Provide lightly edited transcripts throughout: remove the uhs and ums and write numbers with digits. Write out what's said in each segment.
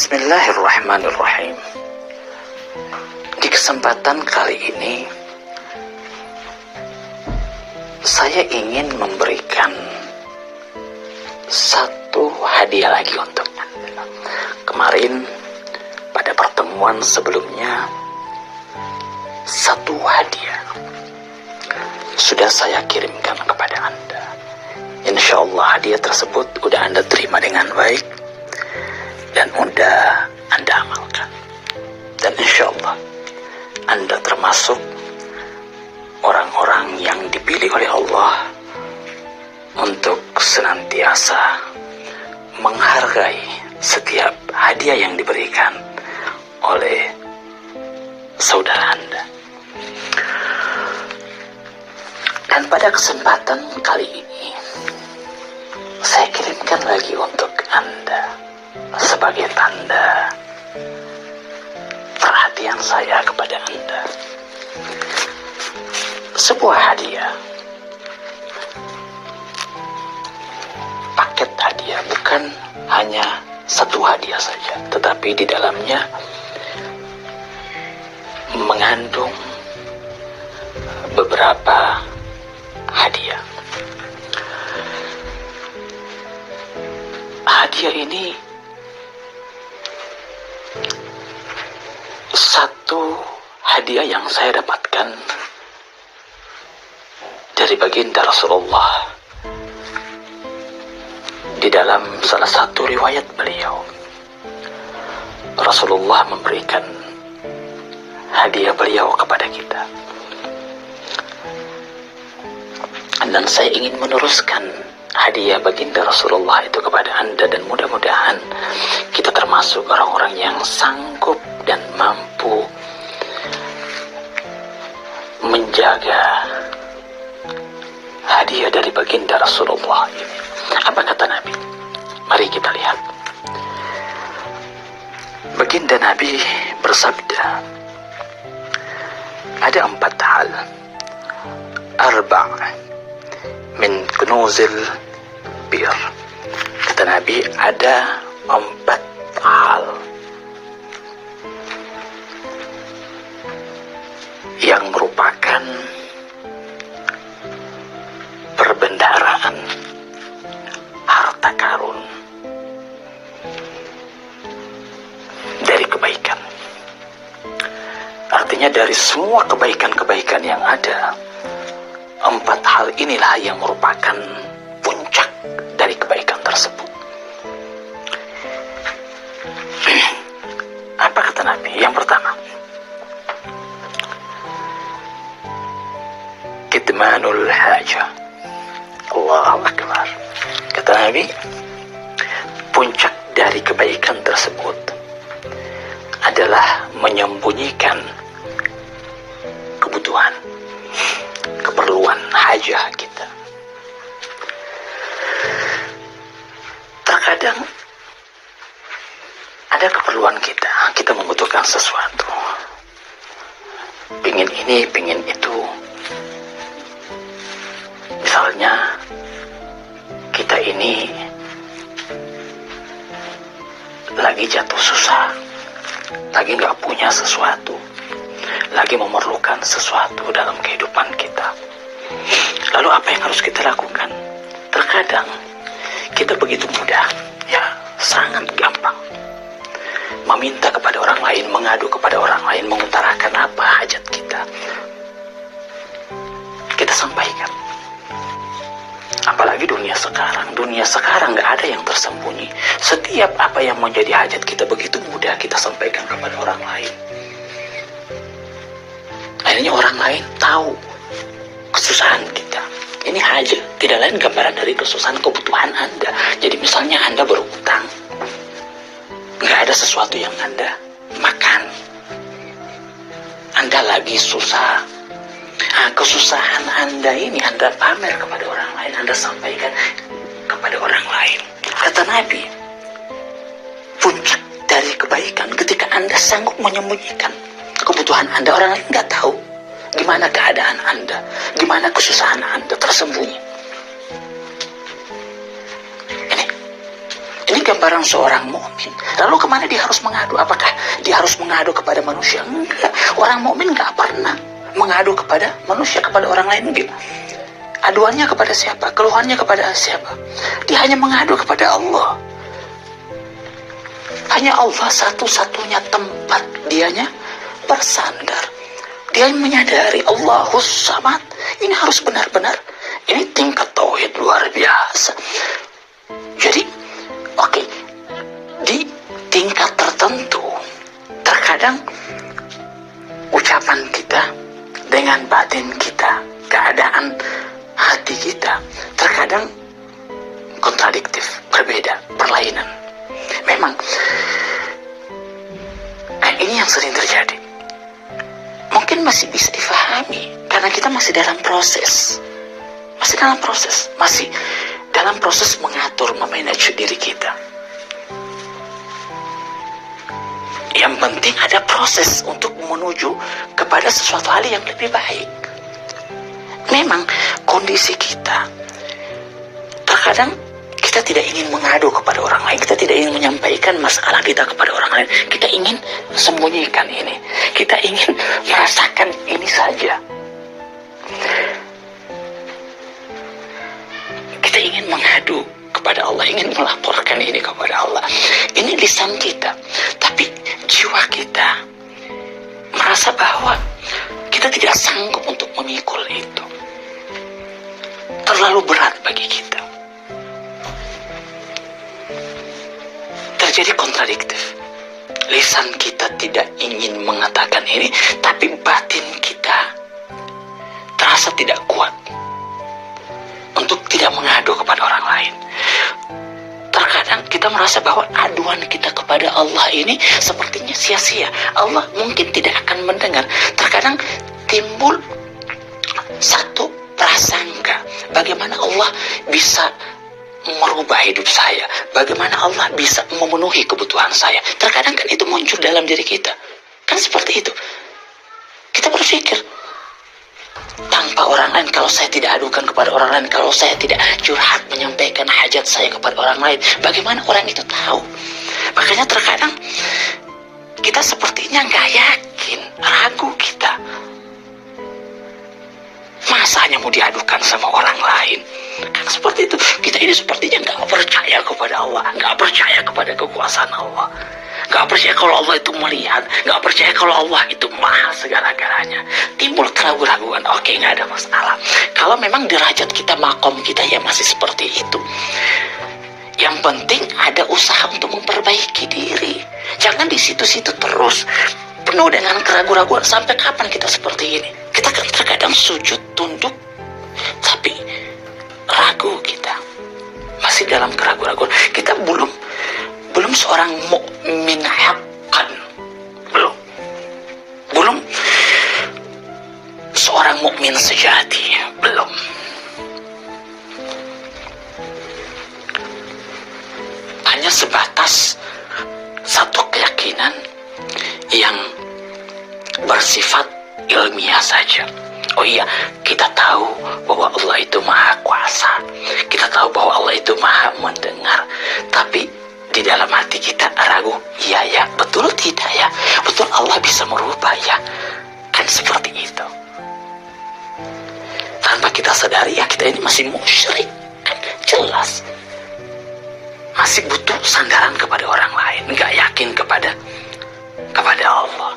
Bismillahirrahmanirrahim. Di kesempatan kali ini saya ingin memberikan satu hadiah lagi untuk Anda. Kemarin pada pertemuan sebelumnya satu hadiah sudah saya kirimkan kepada Anda. Insya Allah hadiah tersebut udah Anda terima dengan baik dan udah Anda amalkan. Dan insya Allah Anda termasuk orang-orang yang dipilih oleh Allah untuk senantiasa menghargai setiap hadiah yang diberikan oleh saudara Anda. Dan pada kesempatan kali ini saya kirimkan lagi untuk Anda sebagai tanda perhatian saya kepada Anda sebuah hadiah, paket hadiah, bukan hanya satu hadiah saja, tetapi di dalamnya mengandung beberapa hadiah. Hadiah ini satu hadiah yang saya dapatkan dari baginda Rasulullah di dalam salah satu riwayat beliau. Rasulullah memberikan hadiah beliau kepada kita, dan saya ingin meneruskan hadiah baginda Rasulullah itu kepada Anda, dan mudah-mudahan kita termasuk orang-orang yang sanggup dan mampu menjaga hadiah dari baginda Rasulullah ini. Apa kata Nabi? Mari kita lihat. Baginda Nabi bersabda, ada 4 hal, arba' min kunuzil bir. Kata Nabi, ada 4 hal yang merupakan perbendaharaan harta karun dari kebaikan. Artinya dari semua kebaikan-kebaikan yang ada, 4 hal inilah yang merupakan puncak dari kebaikan tersebut. Apa kata Nabi? Yang pertama, kitmanul hajah. Allahu Akbar. Kata Nabi, puncak dari kebaikan tersebut adalah menyembunyikan kebutuhan, keperluan hajah kita. Terkadang ada keperluan kita membutuhkan sesuatu, pingin ini, pingin itu. Misalnya kita ini lagi jatuh susah, lagi gak punya sesuatu, lagi memerlukan sesuatu dalam kehidupan kita. Lalu apa yang harus kita lakukan? Terkadang kita begitu mudah, ya sangat gampang, meminta kepada orang lain, mengadu kepada orang lain, mengutarakan apa hajat kita. Kita sampaikan. Apalagi dunia sekarang gak ada yang tersembunyi. Setiap apa yang menjadi hajat kita begitu mudah kita sampaikan kepada orang lain. Akhirnya orang lain tahu kesusahan kita. Ini hajat, tidak lain gambaran dari kesusahan, kebutuhan Anda. Jadi misalnya Anda berutang, gak ada sesuatu yang Anda makan, Anda lagi susah. Kesusahan Anda ini Anda pamer kepada orang lain, Anda sampaikan kepada orang lain. Kata Nabi, puncak dari kebaikan ketika Anda sanggup menyembunyikan kebutuhan Anda. Orang lain nggak tahu gimana keadaan Anda, gimana kesusahan Anda, tersembunyi. Ini barang seorang mukmin, lalu kemana dia harus mengadu? Apakah dia harus mengadu kepada manusia? Enggak. Orang mukmin nggak pernah mengadu kepada manusia, kepada orang lain. Enggak. Aduannya kepada siapa? Keluhannya kepada siapa? Dia hanya mengadu kepada Allah. Hanya Allah satu-satunya tempat dianya bersandar. Dia menyadari Allahus Samad. Ini harus benar-benar. Ini tingkat tauhid luar biasa. Jadi, oke, di tingkat tertentu, terkadang ucapan kita dengan batin kita, keadaan hati kita, terkadang kontradiktif, berbeda, berlainan. Memang, ini yang sering terjadi. Mungkin masih bisa difahami, karena kita masih dalam proses. Masih dalam proses mengatur, memanage diri kita. Yang penting ada proses untuk menuju kepada sesuatu hal yang lebih baik. Memang kondisi kita, terkadang kita tidak ingin mengadu kepada orang lain, kita tidak ingin menyampaikan masalah kita kepada orang lain, kita ingin sembunyikan ini, kita ingin merasakan ini saja. Kita ingin mengadu kepada Allah, ingin melaporkan ini kepada Allah. Ini lisan kita, tapi jiwa kita merasa bahwa kita tidak sanggup untuk memikul itu. Terlalu berat bagi kita. Terjadi kontradiktif. Lisan kita tidak ingin mengatakan ini, tapi batin kita terasa tidak kuat untuk tidak mengadu kepada orang lain. Terkadang kita merasa bahwa aduan kita kepada Allah ini sepertinya sia-sia. Allah mungkin tidak akan mendengar. Terkadang timbul satu prasangka, bagaimana Allah bisa merubah hidup saya, bagaimana Allah bisa memenuhi kebutuhan saya. Terkadang kan itu muncul dalam diri kita. Kan seperti itu. Kita berpikir, tanpa orang lain, kalau saya tidak adukan kepada orang lain, kalau saya tidak curhat menyampaikan hajat saya kepada orang lain, bagaimana orang itu tahu? Makanya terkadang kita sepertinya nggak yakin, ragu kita. Masa hanya mau diadukan sama orang lain? Kan seperti itu. Kita ini sepertinya nggak percaya kepada Allah, nggak percaya kepada kekuasaan Allah, nggak percaya kalau Allah itu melihat, nggak percaya kalau Allah itu maha segala-galanya. Timbul keraguan-keraguan. Oke, nggak ada masalah. Kalau memang derajat kita, makom kita ya masih seperti itu. Yang penting ada usaha untuk memperbaiki diri. Jangan di situ-situ terus penuh dengan keraguan-keraguan. Sampai kapan kita seperti ini? Kita kan terkadang sujud, tunduk, tapi ragu kita. Masih dalam keraguan-keraguan. Kita belum seorang mukmin haqqan. Belum seorang mukmin sejati. Belum. Hanya sebatas satu keyakinan yang bersifat ilmiah saja. Oh iya, kita tahu bahwa Allah itu maha kuasa. Kita tahu bahwa Allah itu maha mendengar. Tapi di dalam hati kita ragu. Iya ya, betul tidak ya? Betul Allah bisa merubah ya? Kan seperti itu. Tanpa kita sadari ya, kita ini masih musyrik. Kan jelas. Masih butuh sandaran kepada orang lain. Nggak yakin kepada Allah.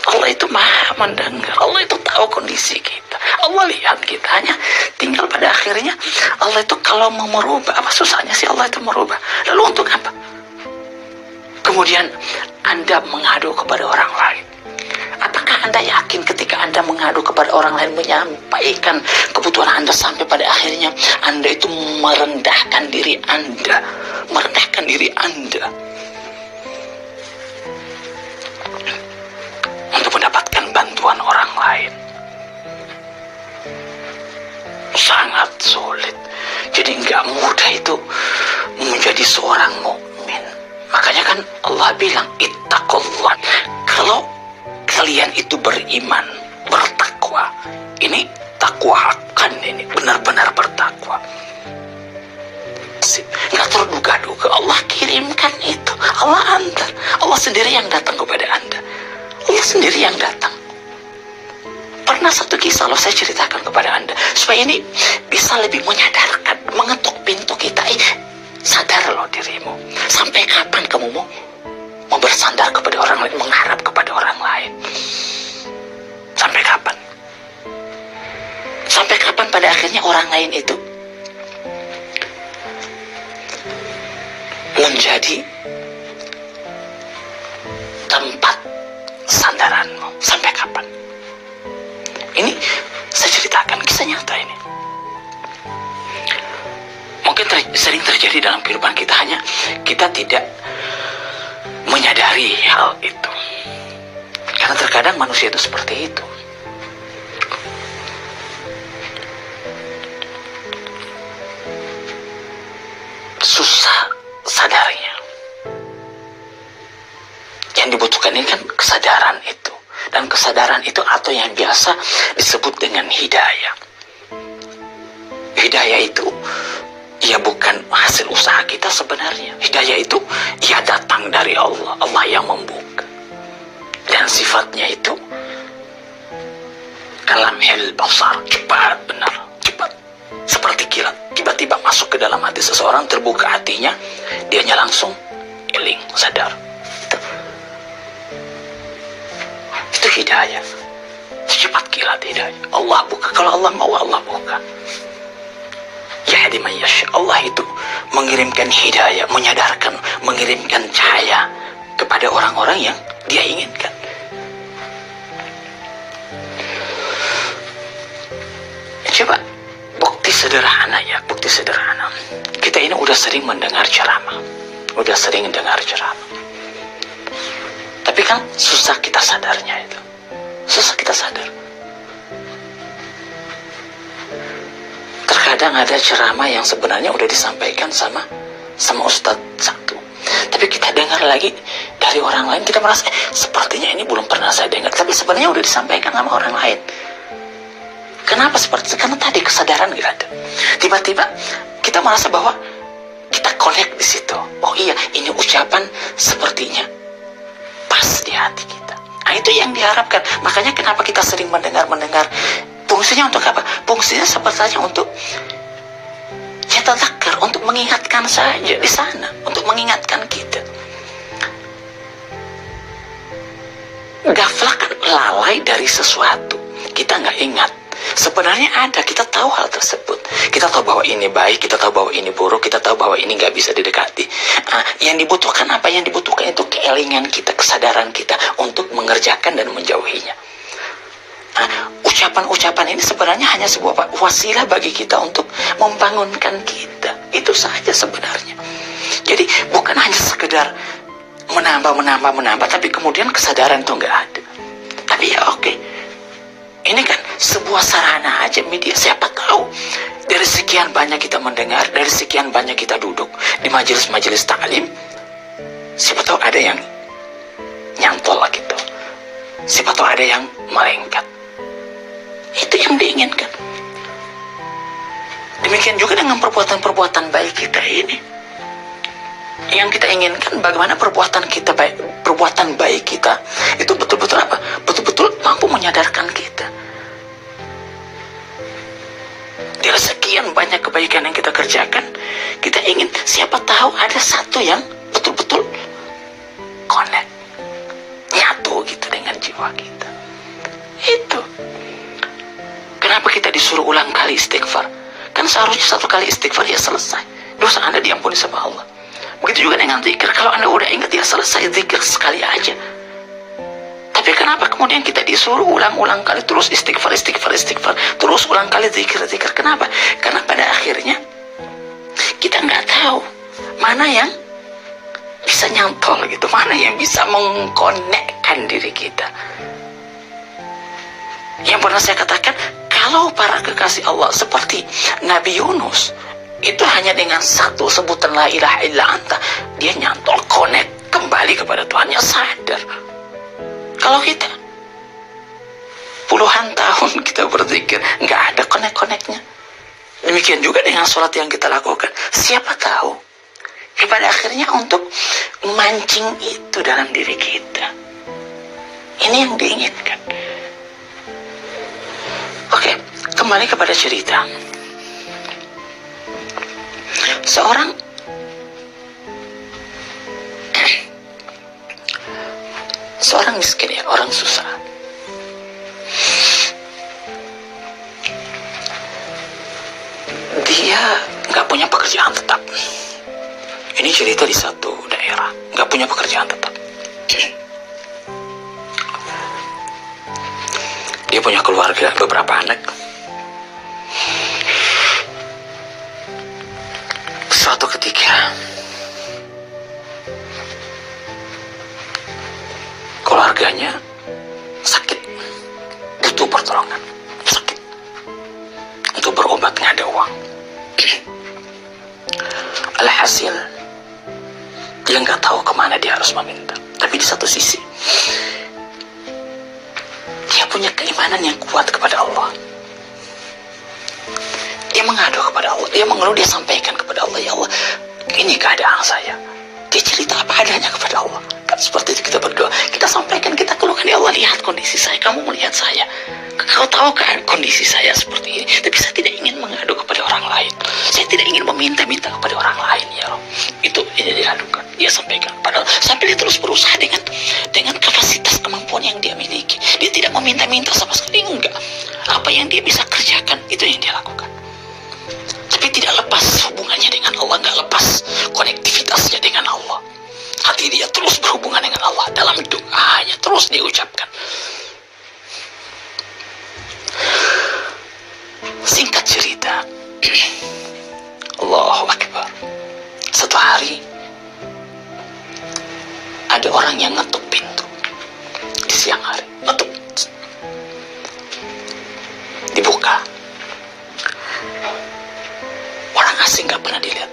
Allah itu maha mendengar. Allah itu tahu kondisi kita. Allah lihat kita. Hanya tinggal pada akhirnya Allah itu kalau mau merubah, apa susahnya sih Allah itu merubah? Lalu untuk apa? Kemudian Anda mengadu kepada orang lain. Apakah Anda yakin ketika Anda mengadu kepada orang lain, menyampaikan kebutuhan Anda, sampai pada akhirnya Anda itu merendahkan diri Anda, untuk mendapatkan bantuan orang lain? Sangat sulit. Jadi nggak mudah itu menjadi seorang mukmin. Makanya kan Allah bilang, ittaqullah. Kalau kalian itu beriman, bertakwa, ini takwa akan, ini benar-benar bertakwa. Allah antar. Allah sendiri yang datang kepada Anda. Allah sendiri yang datang. Pernah satu kisah loh saya ceritakan kepada Anda, supaya ini bisa lebih menyadarkan, mengetuk pintu kita. Sadar loh dirimu. Sampai kapan kamu mau bersandar kepada orang lain, mengharap kepada orang lain? Sampai kapan? Sampai kapan pada akhirnya orang lain itu menjadi tempat sandaranmu? Sampai kapan? Ini saya ceritakan kisah nyata ini. Mungkin sering terjadi dalam kehidupan kita, hanya kita tidak menyadari hal itu. Karena terkadang manusia itu seperti itu. Susah sadarnya. Yang dibutuhkan ini kan kesadaran itu. Dan kesadaran itu atau yang biasa disebut dengan hidayah. Hidayah itu ya bukan hasil usaha kita sebenarnya. Hidayah itu ya datang dari Allah. Allah yang membuka. Dan sifatnya itu kalamhil basar, cepat, benar, cepat. Seperti kilat, tiba-tiba masuk ke dalam hati seseorang, terbuka hatinya, dianya langsung iling, sadar. Itu hidayah. Secepat kilat hidayah. Allah buka. Kalau Allah mau, Allah buka. Yahdi man yasha. Allah itu mengirimkan hidayah, menyadarkan, mengirimkan cahaya kepada orang-orang yang Dia inginkan. Coba bukti sederhana ya, bukti sederhana. Kita ini udah sering mendengar ceramah, udah sering dengar ceramah. Tapi kan susah kita sadarnya itu. Susah kita sadar. Terkadang ada ceramah yang sebenarnya udah disampaikan sama ustadz satu. Tapi kita dengar lagi dari orang lain, kita merasa sepertinya ini belum pernah saya dengar. Tapi sebenarnya udah disampaikan sama orang lain. Kenapa seperti itu? Karena tadi kesadaran gak ada. Tiba-tiba kita merasa bahwa kita connect di situ. Oh iya, ini ucapan sepertinya pas di hati kita. Nah, itu yang diharapkan. Makanya kenapa kita sering mendengar. Fungsinya untuk apa? Fungsinya sepertinya untuk tadzakar, untuk mengingatkan saja di sana, untuk mengingatkan kita. Gaflah kan lalai dari sesuatu. Kita nggak ingat. Sebenarnya ada, kita tahu hal tersebut. Kita tahu bahwa ini baik, kita tahu bahwa ini buruk, kita tahu bahwa ini nggak bisa didekati. Yang dibutuhkan apa? Yang dibutuhkan itu keelingan kita, kesadaran kita untuk mengerjakan dan menjauhinya. Ucapan-ucapan ini sebenarnya hanya sebuah wasilah bagi kita untuk membangunkan kita. Itu saja sebenarnya. Jadi bukan hanya sekedar menambah, tapi kemudian kesadaran itu nggak ada. Tapi ya oke. Ini kan sebuah sarana aja media. Siapa tahu dari sekian banyak kita mendengar, dari sekian banyak kita duduk di majelis-majelis taklim, siapa tahu ada yang nyantol gitu. Siapa tahu ada yang melengket. Itu yang diinginkan. Demikian juga dengan perbuatan-perbuatan baik kita ini. Yang kita inginkan bagaimana perbuatan baik kita itu betul-betul apa? Betul-betul mampu menyadarkan kita. Dari sekian banyak kebaikan yang kita kerjakan, kita ingin siapa tahu ada satu yang betul-betul connect, nyatu gitu dengan jiwa kita. Itu. Kenapa kita disuruh ulang kali istighfar? Kan seharusnya satu kali istighfar ya selesai. Dosa Anda diampuni sama Allah. Begitu juga dengan zikir. Kalau Anda udah ingat ya selesai, zikir sekali aja. Tapi kenapa kemudian kita disuruh ulang-ulang kali terus istighfar, terus ulang kali zikir. Kenapa? Karena pada akhirnya kita nggak tahu mana yang bisa nyantol gitu, mana yang bisa mengkonekkan diri kita. Yang pernah saya katakan, kalau para kekasih Allah seperti Nabi Yunus, itu hanya dengan satu sebutan la ilaha illa anta, dia nyantol, connect kembali kepada Tuhannya, sadar. Kalau kita puluhan tahun kita berzikir, nggak ada connect-connectnya. Demikian juga dengan sholat yang kita lakukan. Siapa tahu pada akhirnya untuk memancing itu dalam diri kita. Ini yang diinginkan. Oke, kembali kepada cerita. Seorang miskin ya, orang susah. Dia nggak punya pekerjaan tetap. Ini cerita di satu daerah, nggak punya pekerjaan tetap. Dia punya keluarga, beberapa anak. Suatu ketika, keluarganya sakit, butuh pertolongan, sakit. Untuk berobat nggak ada uang. Alhasil, dia nggak tahu kemana dia harus meminta. Tapi di satu sisi, dia punya keimanan yang kuat kepada Allah. Dia mengadu kepada Allah, dia mengeluh, dia sampaikan kepada Allah, ya Allah, ini keadaan saya. Dia cerita apa adanya kepada Allah. Kan seperti itu kita berdoa, kita sampaikan, kita keluhkan, ya Allah, lihat kondisi saya, kamu melihat saya, kau tahu kan kondisi saya seperti ini. Tapi saya tidak ingin mengadu kepada orang lain, saya tidak ingin meminta-minta kepada orang lain, ya Allah. Itu ini diadukan, dia sampaikan kepada Allah, sampai dia terus berusaha dengan kapasitas kemampuan yang dia miliki. Dia tidak meminta-minta sama sekali, enggak. Apa yang dia bisa kerjakan, itu yang dia lakukan. Tapi tidak lepas hubungannya dengan Allah, nggak lepas konektivitasnya dengan Allah. Hati dia terus berhubungan dengan Allah. Dalam doanya terus diucapkan. Singkat cerita, Allahu Akbar. Satu hari, ada orang yang ngetuk pintu. Di siang hari, ngetuk. Dibuka. Orang asing gak pernah dilihat.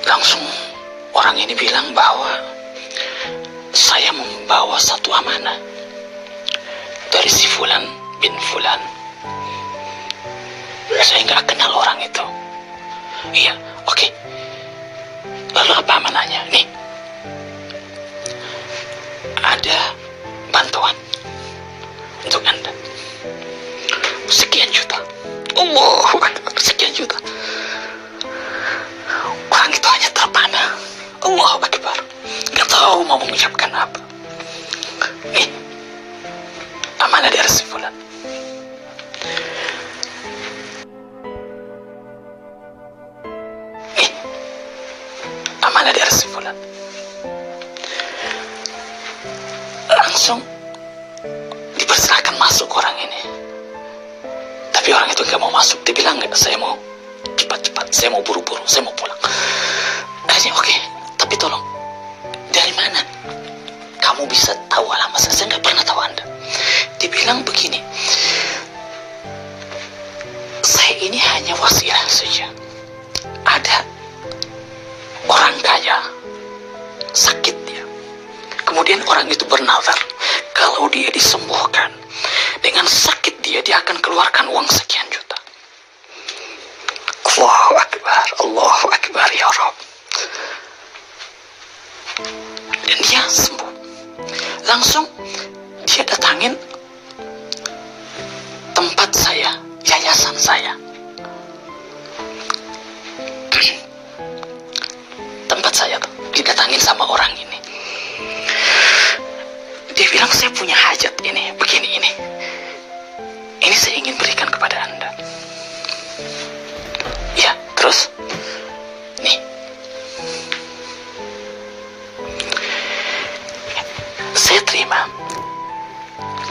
Langsung orang ini bilang bahwa saya membawa satu amanah dari si Fulan bin Fulan. Saya nggak kenal orang itu. Iya, oke. Lalu apa amanahnya? Nih, ada bantuan untuk Anda. Sekian juta. Allahu Akbar, sekian juta. Orang itu hanya terpana. Allahu Akbar, nggak tahu mau mengucapkan apa. Amanah dari si Fulan. Amanah dari si Fulan. Langsung dipersilakan masuk orang ini. Tapi orang itu nggak mau masuk. Dia bilang, nggak, saya mau cepat-cepat, saya mau buru-buru, saya mau pulang. Akhirnya oke, tapi tolong, dari mana kamu bisa tahu alamat saya? Saya nggak pernah tahu Anda. Dibilang begini, saya ini hanya wasilah saja. Ada orang kaya, sakit dia. Kemudian orang itu bernazar, kalau dia disembuhkan dengan sakit dia akan keluarkan uang sekian juta. Allahu Akbar, ya Rabb. Dan dia sembuh. Langsung dia datangin tempat saya, yayasan saya. Tempat saya tuh didatangin sama orang ini. Dia bilang, saya punya hajat ini, begini ini. Ini saya ingin berikan kepada Anda. Ya, terus nih, saya terima.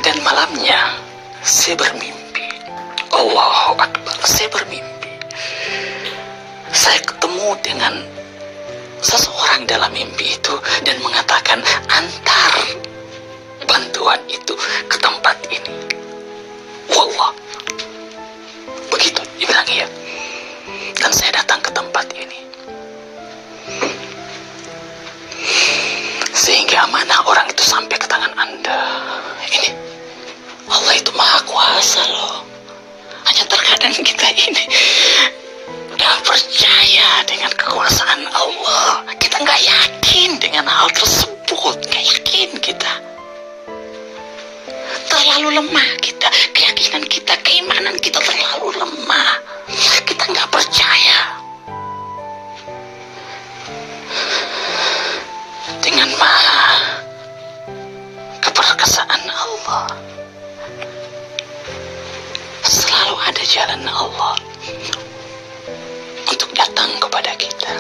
Dan malamnya saya bermimpi. Allahu Akbar, saya bermimpi. Saya ketemu dengan seseorang dalam mimpi itu dan mengatakan, antar bantuan itu ke tempat ini. Wallah, begitu dibilang, iya. Dan saya datang ke tempat ini. Sehingga amanah orang itu sampai ke tangan Anda. Ini Allah itu maha kuasa loh. Hanya terkadang kadang kita ini nggak percaya dengan kekuasaan Allah. Kita nggak yakin dengan hal tersebut, nggak yakin kita. Terlalu lemah kita, keyakinan kita, keimanan kita terlalu lemah. Kita nggak percaya dengan maha keperkasaan Allah. Selalu ada jalan Allah untuk datang kepada kita.